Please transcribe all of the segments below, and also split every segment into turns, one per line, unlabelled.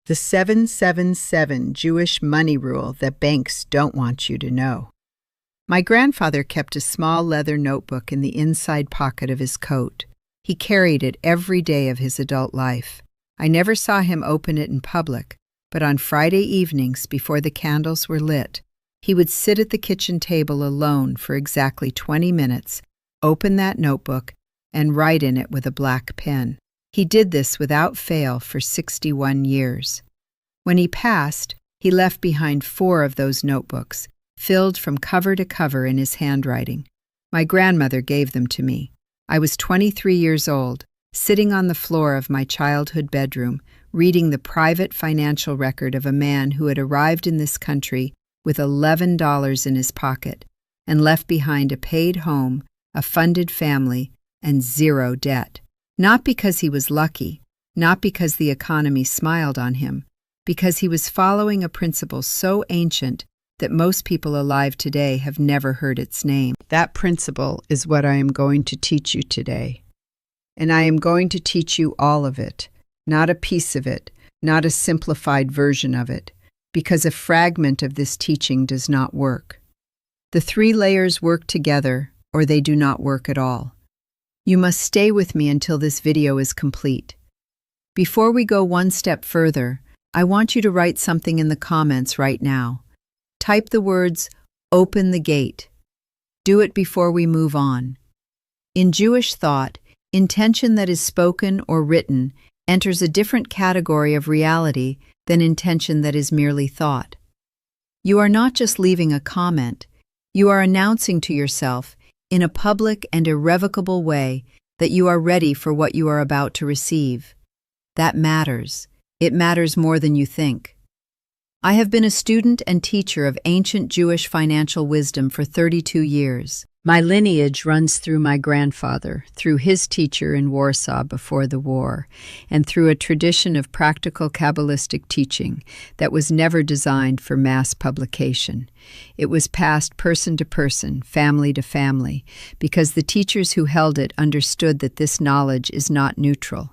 The 777 Jewish money rule that banks don't want you to know. My grandfather kept a small leather notebook in the inside pocket of his coat. He carried it every day of his adult life. I never saw him open it in public, but on Friday evenings before the candles were lit, he would sit at the kitchen table alone for exactly 20 minutes, open that notebook, and write in it with a black pen. He did this without fail for 61 years. When he passed, he left behind 4 of those notebooks, filled from cover to cover in his handwriting. My grandmother gave them to me. I was 23 years old, sitting on the floor of my childhood bedroom, reading the private financial record of a man who had arrived in this country with $11 in his pocket and left behind a paid home, a funded family, and 0 debt. Not because he was lucky, not because the economy smiled on him, because he was following a principle so ancient that most people alive today have never heard its name. That principle is what I am going to teach you today. And I am going to teach you all of it, not a piece of it, not a simplified version of it, because a fragment of this teaching does not work. The 3 layers work together, or they do not work at all. You must stay with me until this video is complete. Before we go one step further, I want you to write something in the comments right now. Type the words, "Open the gate." Do it before we move on. In Jewish thought, intention that is spoken or written enters a different category of reality than intention that is merely thought. You are not just leaving a comment, you are announcing to yourself, in a public and irrevocable way, that you are ready for what you are about to receive. That matters. It matters more than you think. I have been a student and teacher of ancient Jewish financial wisdom for 32 years. My lineage runs through my grandfather, through his teacher in Warsaw before the war, and through a tradition of practical Kabbalistic teaching that was never designed for mass publication. It was passed person to person, family to family, because the teachers who held it understood that this knowledge is not neutral.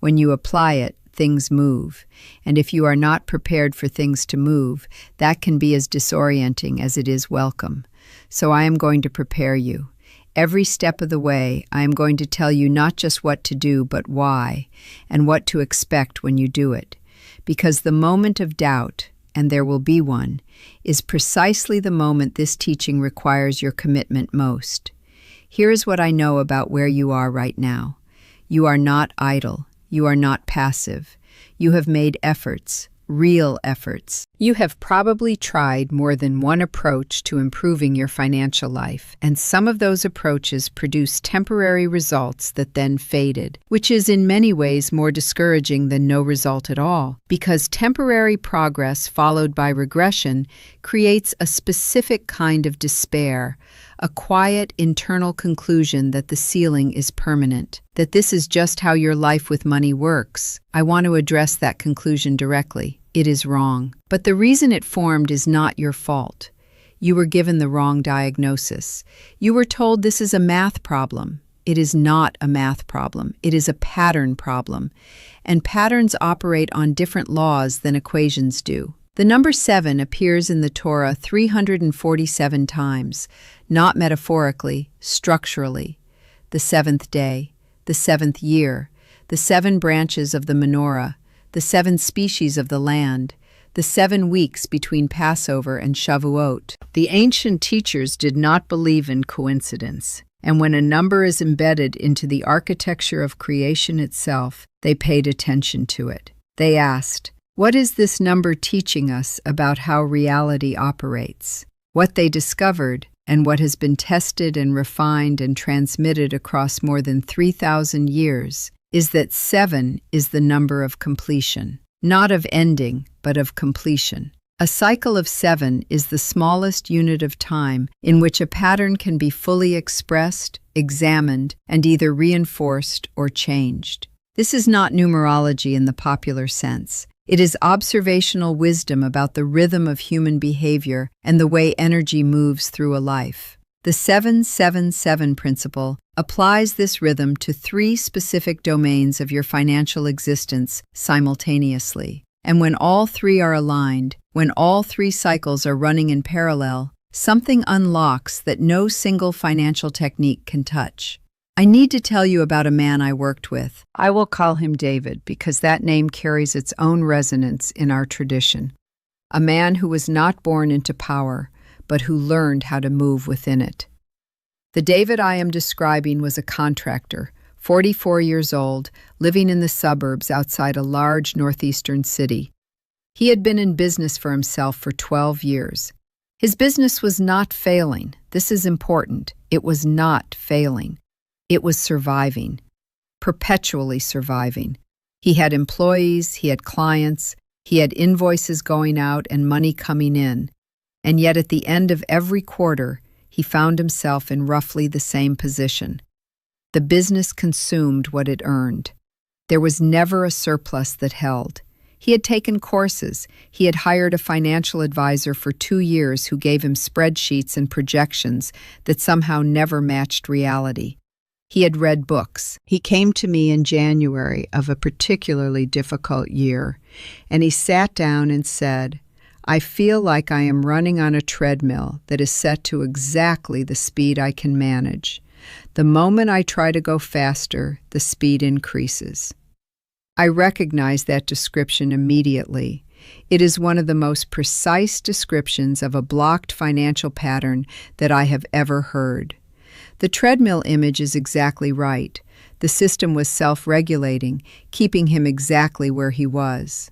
When you apply it, things move, and if you are not prepared for things to move, that can be as disorienting as it is welcome. So I am going to prepare you. Every step of the way, I am going to tell you not just what to do, but why, and what to expect when you do it. Because the moment of doubt, and there will be one, is precisely the moment this teaching requires your commitment most. Here is what I know about where you are right now. You are not idle. You are not passive. You have made efforts, real efforts. You have probably tried more than one approach to improving your financial life, and some of those approaches produced temporary results that then faded, which is in many ways more discouraging than no result at all, because temporary progress followed by regression creates a specific kind of despair, a quiet internal conclusion that the ceiling is permanent, that this is just how your life with money works. I want to address that conclusion directly. It is wrong. But the reason it formed is not your fault. You were given the wrong diagnosis. You were told this is a math problem. It is not a math problem. It is a pattern problem. And patterns operate on different laws than equations do. The number 7 appears in the Torah 347 times, not metaphorically, structurally. The 7th day, the 7th year, the 7 branches of the menorah, the 7 species of the land, the 7 weeks between Passover and Shavuot. The ancient teachers did not believe in coincidence, and when a number is embedded into the architecture of creation itself, they paid attention to it. They asked, what is this number teaching us about how reality operates? What they discovered, and what has been tested and refined and transmitted across more than 3,000 years, is that 7 is the number of completion, not of ending, but of completion. A cycle of 7 is the smallest unit of time in which a pattern can be fully expressed, examined, and either reinforced or changed. This is not numerology in the popular sense. It is observational wisdom about the rhythm of human behavior and the way energy moves through a life. The 7-7-7 principle applies this rhythm to 3 specific domains of your financial existence simultaneously. And when all three are aligned, when all three cycles are running in parallel, something unlocks that no single financial technique can touch. I need to tell you about a man I worked with. I will call him David because that name carries its own resonance in our tradition. A man who was not born into power, but who learned how to move within it. The David I am describing was a contractor, 44 years old, living in the suburbs outside a large northeastern city. He had been in business for himself for 12 years. His business was not failing. This is important. It was not failing. It was surviving, perpetually surviving. He had employees, he had clients, he had invoices going out and money coming in. And yet at the end of every quarter, he found himself in roughly the same position. The business consumed what it earned. There was never a surplus that held. He had taken courses. He had hired a financial advisor for 2 years who gave him spreadsheets and projections that somehow never matched reality. He had read books. He came to me in January of a particularly difficult year, and he sat down and said, "I feel like I am running on a treadmill that is set to exactly the speed I can manage. The moment I try to go faster, the speed increases." I recognize that description immediately. It is one of the most precise descriptions of a blocked financial pattern that I have ever heard. The treadmill image is exactly right. The system was self-regulating, keeping him exactly where he was.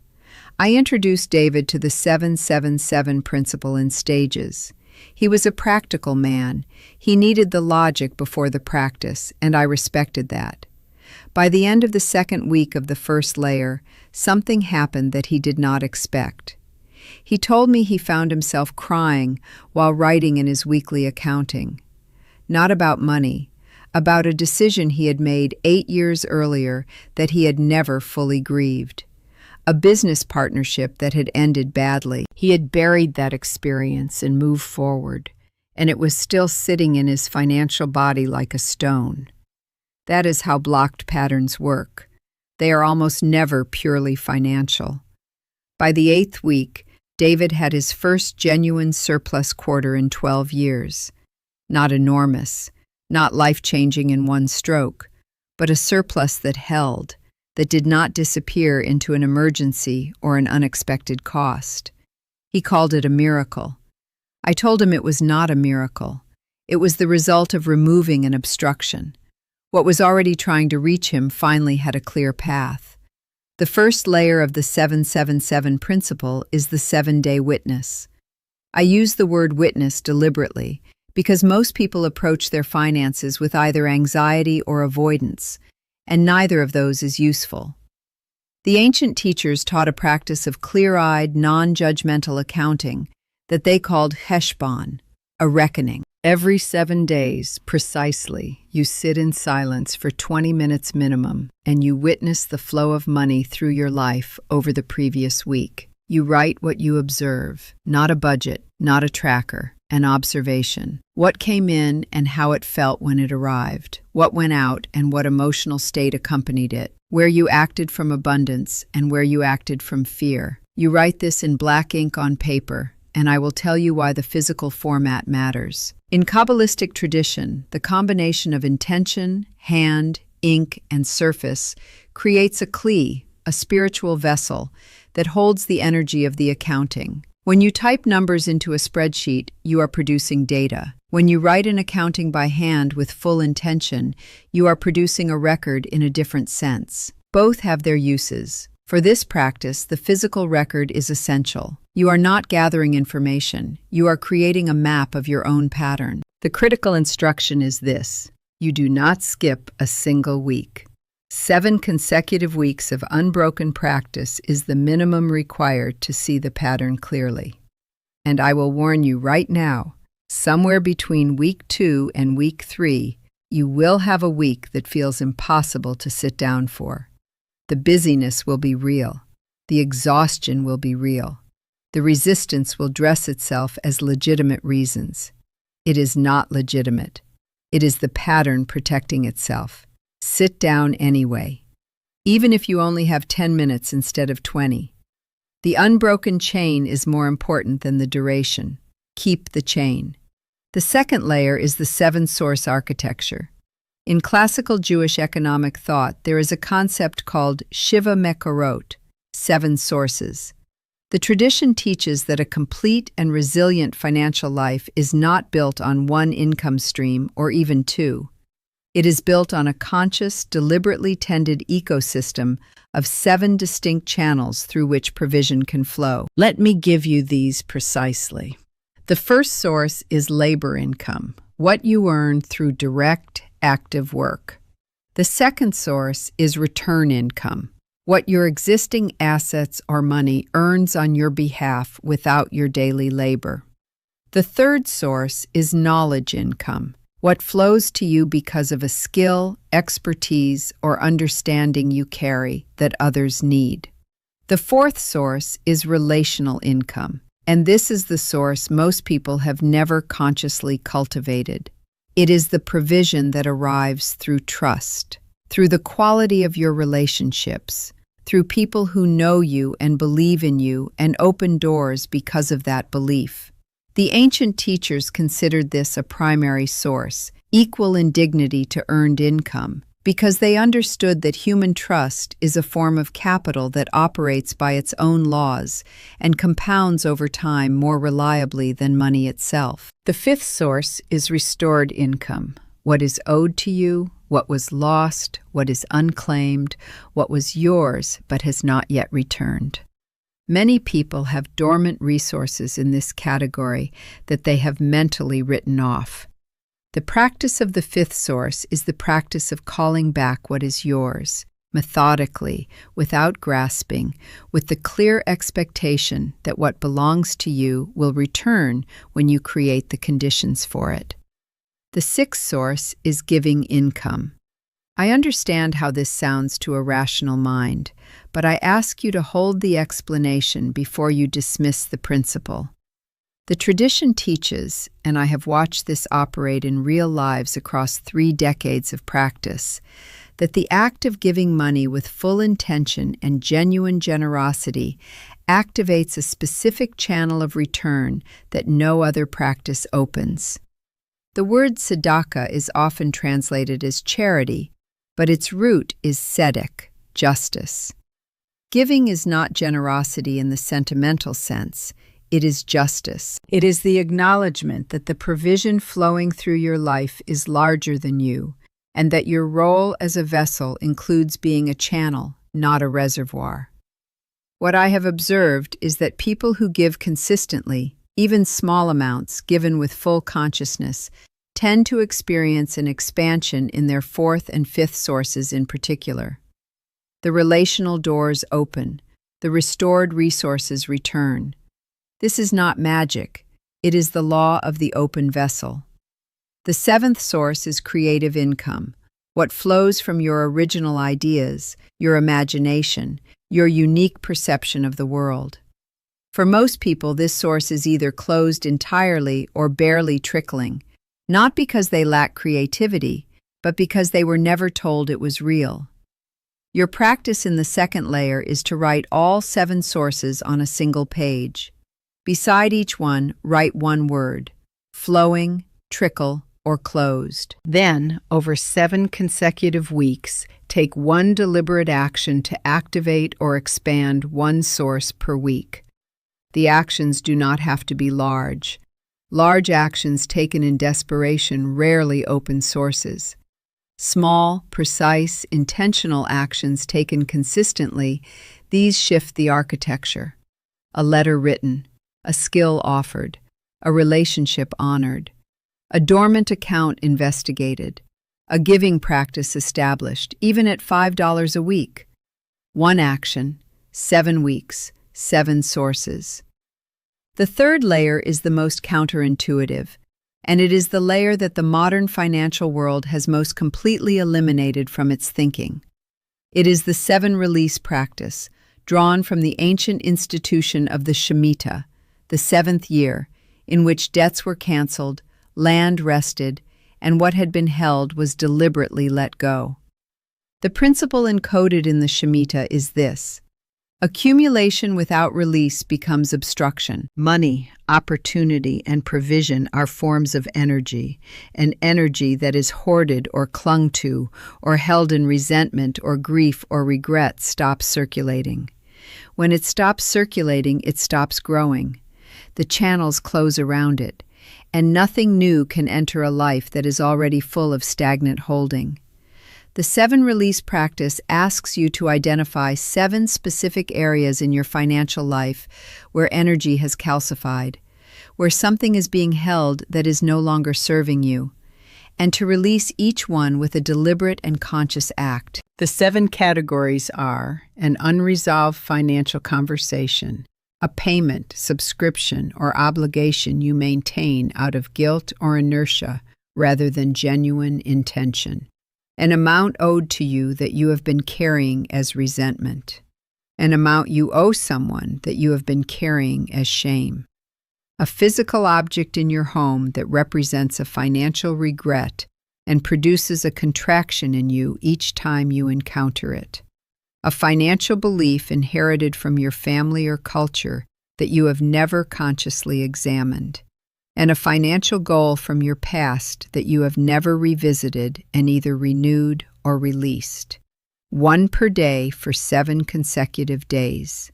I introduced David to the 777 principle in stages. He was a practical man. He needed the logic before the practice, and I respected that. By the end of the second week of the first layer, something happened that he did not expect. He told me he found himself crying while writing in his weekly accounting. Not about money, about a decision he had made 8 years earlier that he had never fully grieved. A business partnership that had ended badly. He had buried that experience and moved forward, and it was still sitting in his financial body like a stone. That is how blocked patterns work. They are almost never purely financial. By the 8th week, David had his first genuine surplus quarter in 12 years. Not enormous, not life-changing in one stroke, but a surplus that held, that did not disappear into an emergency or an unexpected cost. He called it a miracle. I told him it was not a miracle. It was the result of removing an obstruction. What was already trying to reach him finally had a clear path. The first layer of the 777 principle is the 7-day witness. I use the word witness deliberately because most people approach their finances with either anxiety or avoidance, and neither of those is useful. The ancient teachers taught a practice of clear-eyed, non-judgmental accounting that they called heshbon, a reckoning. Every 7 days, precisely, you sit in silence for 20 minutes minimum, and you witness the flow of money through your life over the previous week. You write what you observe, not a budget, not a tracker, an observation. What came in and how it felt when it arrived. What went out and what emotional state accompanied it. Where you acted from abundance and where you acted from fear. You write this in black ink on paper, and I will tell you why the physical format matters. In Kabbalistic tradition, the combination of intention, hand, ink, and surface creates a kli, a spiritual vessel, that holds the energy of the accounting. When you type numbers into a spreadsheet, you are producing data. When you write an accounting by hand with full intention, you are producing a record in a different sense. Both have their uses. For this practice, the physical record is essential. You are not gathering information. You are creating a map of your own pattern. The critical instruction is this: you do not skip a single week. 7 consecutive weeks of unbroken practice is the minimum required to see the pattern clearly. And I will warn you right now, somewhere between week 2 and week 3, you will have a week that feels impossible to sit down for. The busyness will be real. The exhaustion will be real. The resistance will dress itself as legitimate reasons. It is not legitimate. It is the pattern protecting itself. Sit down anyway, even if you only have 10 minutes instead of 20. The unbroken chain is more important than the duration. Keep the chain. The second layer is the seven-source architecture. In classical Jewish economic thought, there is a concept called Shiva Mekorot, seven sources. The tradition teaches that a complete and resilient financial life is not built on one income stream or even two. It is built on a conscious, deliberately tended ecosystem of seven distinct channels through which provision can flow. Let me give you these precisely. The first source is labor income, what you earn through direct, active work. The second source is return income, what your existing assets or money earns on your behalf without your daily labor. The third source is knowledge income, what flows to you because of a skill, expertise, or understanding you carry that others need. The fourth source is relational income, and this is the source most people have never consciously cultivated. It is the provision that arrives through trust, through the quality of your relationships, through people who know you and believe in you and open doors because of that belief. The ancient teachers considered this a primary source, equal in dignity to earned income, because they understood that human trust is a form of capital that operates by its own laws and compounds over time more reliably than money itself. The fifth source is restored income, what is owed to you, what was lost, what is unclaimed, what was yours but has not yet returned. Many people have dormant resources in this category that they have mentally written off. The practice of the fifth source is the practice of calling back what is yours, methodically, without grasping, with the clear expectation that what belongs to you will return when you create the conditions for it. The sixth source is giving income. I understand how this sounds to a rational mind, but I ask you to hold the explanation before you dismiss the principle. The tradition teaches, and I have watched this operate in real lives across 3 decades of practice, that the act of giving money with full intention and genuine generosity activates a specific channel of return that no other practice opens. The word tzedakah is often translated as charity, but its root is tzedek, justice. Giving is not generosity in the sentimental sense. It is justice. It is the acknowledgement that the provision flowing through your life is larger than you, and that your role as a vessel includes being a channel, not a reservoir. What I have observed is that people who give consistently, even small amounts given with full consciousness, tend to experience an expansion in their fourth and fifth sources in particular. The relational doors open, the restored resources return. This is not magic, it is the law of the open vessel. The seventh source is creative income, what flows from your original ideas, your imagination, your unique perception of the world. For most people, this source is either closed entirely or barely trickling, not because they lack creativity, but because they were never told it was real. Your practice in the second layer is to write all 7 sources on a single page. Beside each one, write one word: flowing, trickle, or closed. Then, over 7 consecutive weeks, take one deliberate action to activate or expand one source per week. The actions do not have to be large. Large actions taken in desperation rarely open sources. Small, precise, intentional actions taken consistently, these shift the architecture. A letter written, a skill offered, a relationship honored, a dormant account investigated, a giving practice established, even at $5 a week. One action, 7 weeks, 7 sources. The third layer is the most counterintuitive, and it is the layer that the modern financial world has most completely eliminated from its thinking. It is the 7 release practice, drawn from the ancient institution of the Shemitah, the 7th year, in which debts were canceled, land rested, and what had been held was deliberately let go. The principle encoded in the Shemitah is this: Accumulation without release becomes obstruction. Money, opportunity, and provision are forms of energy, an energy that is hoarded or clung to, or held in resentment or grief or regret stops circulating. When it stops circulating, it stops growing. The channels close around it, and nothing new can enter a life that is already full of stagnant holding. The 7 Release practice asks you to identify 7 specific areas in your financial life where energy has calcified, where something is being held that is no longer serving you, and to release each one with a deliberate and conscious act. The 7 categories are an unresolved financial conversation, a payment, subscription, or obligation you maintain out of guilt or inertia rather than genuine intention. An amount owed to you that you have been carrying as resentment. An amount you owe someone that you have been carrying as shame. A physical object in your home that represents a financial regret and produces a contraction in you each time you encounter it. A financial belief inherited from your family or culture that you have never consciously examined. And a financial goal from your past that you have never revisited and either renewed or released. 1 per day for 7 consecutive days.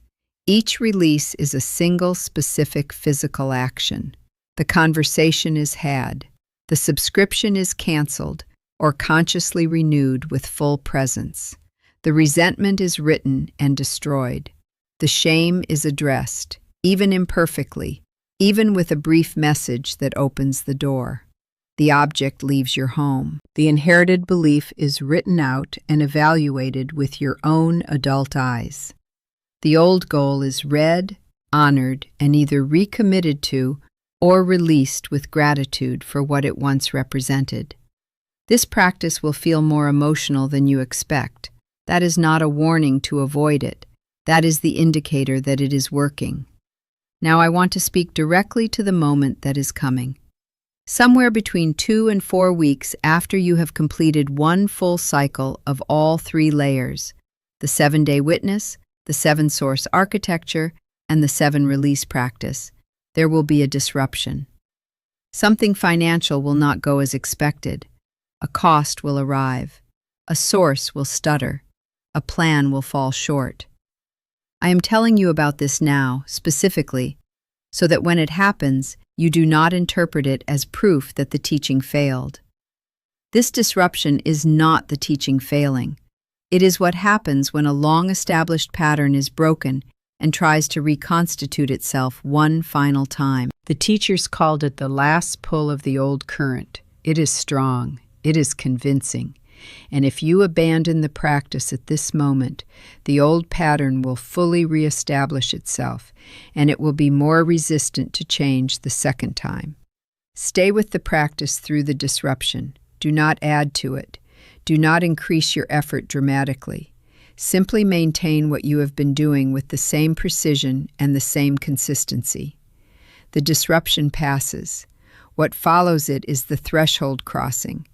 Each release is a single specific physical action. The conversation is had, the subscription is canceled or consciously renewed with full presence. The resentment is written and destroyed. The shame is addressed, even imperfectly, even with a brief message that opens the door. The object leaves your home. The inherited belief is written out and evaluated with your own adult eyes. The old goal is read, honored, and either recommitted to or released with gratitude for what it once represented. This practice will feel more emotional than you expect. That is not a warning to avoid it. That is the indicator that it is working. Now I want to speak directly to the moment that is coming. Somewhere between 2 and 4 weeks after you have completed 1 full cycle of all 3 layers, the 7-day witness, the 7-source architecture, and the 7 release practice, there will be a disruption. Something financial will not go as expected. A cost will arrive. A source will stutter. A plan will fall short. I am telling you about this now, specifically, so that when it happens, you do not interpret it as proof that the teaching failed. This disruption is not the teaching failing. It is what happens when a long-established pattern is broken and tries to reconstitute itself one final time. The teachers called it the last pull of the old current. It is strong. It is convincing. And if you abandon the practice at this moment, the old pattern will fully reestablish itself, and it will be more resistant to change the second time. Stay with the practice through the disruption. Do not add to it. Do not increase your effort dramatically. Simply maintain what you have been doing with the same precision and the same consistency. The disruption passes. What follows it is the threshold crossing.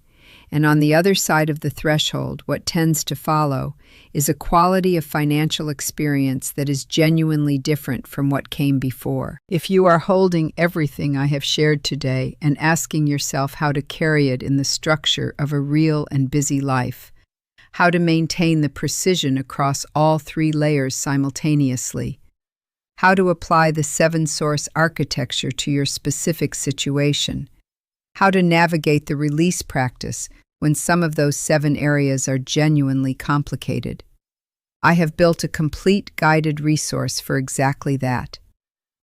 And on the other side of the threshold, what tends to follow is a quality of financial experience that is genuinely different from what came before. If you are holding everything I have shared today and asking yourself how to carry it in the structure of a real and busy life, how to maintain the precision across all 3 layers simultaneously, how to apply the 7-source architecture to your specific situation, how to navigate the release practice when some of those 7 areas are genuinely complicated. I have built a complete guided resource for exactly that.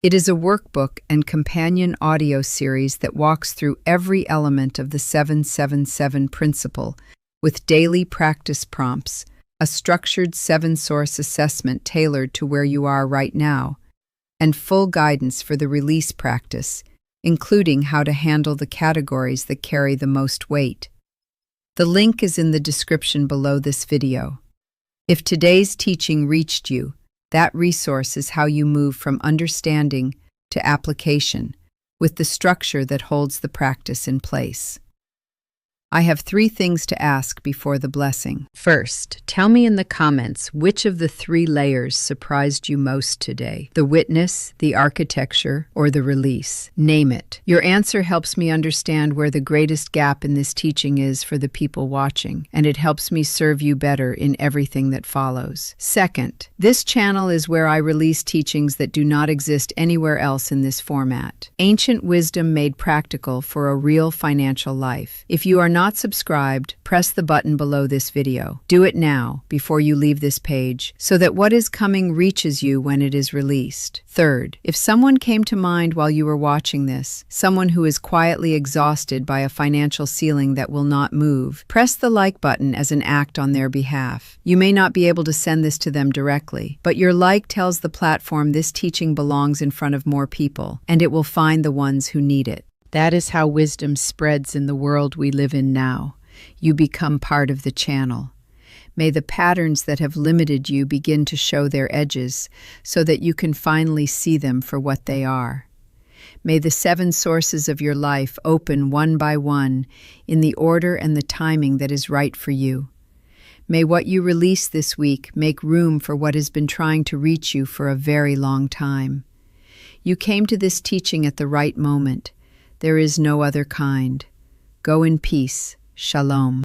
It is a workbook and companion audio series that walks through every element of the 777 principle with daily practice prompts, a structured 7-source assessment tailored to where you are right now, and full guidance for the release practice, including how to handle the categories that carry the most weight. The link is in the description below this video. If today's teaching reached you, that resource is how you move from understanding to application with the structure that holds the practice in place. I have 3 things to ask before the blessing. First, tell me in the comments which of the 3 layers surprised you most today: the witness, the architecture, or the release. Name it. Your answer helps me understand where the greatest gap in this teaching is for the people watching, and it helps me serve you better in everything that follows. Second, this channel is where I release teachings that do not exist anywhere else in this format. Ancient wisdom made practical for a real financial life. If you are not subscribed, press the button below this video. Do it now, before you leave this page, so that what is coming reaches you when it is released. Third, if someone came to mind while you were watching this, someone who is quietly exhausted by a financial ceiling that will not move, press the like button as an act on their behalf. You may not be able to send this to them directly, but your like tells the platform this teaching belongs in front of more people, and it will find the ones who need it. That is how wisdom spreads in the world we live in now. You become part of the channel. May the patterns that have limited you begin to show their edges so that you can finally see them for what they are. May the 7 sources of your life open one by one in the order and the timing that is right for you. May what you release this week make room for what has been trying to reach you for a very long time. You came to this teaching at the right moment. There is no other kind. Go in peace. Shalom.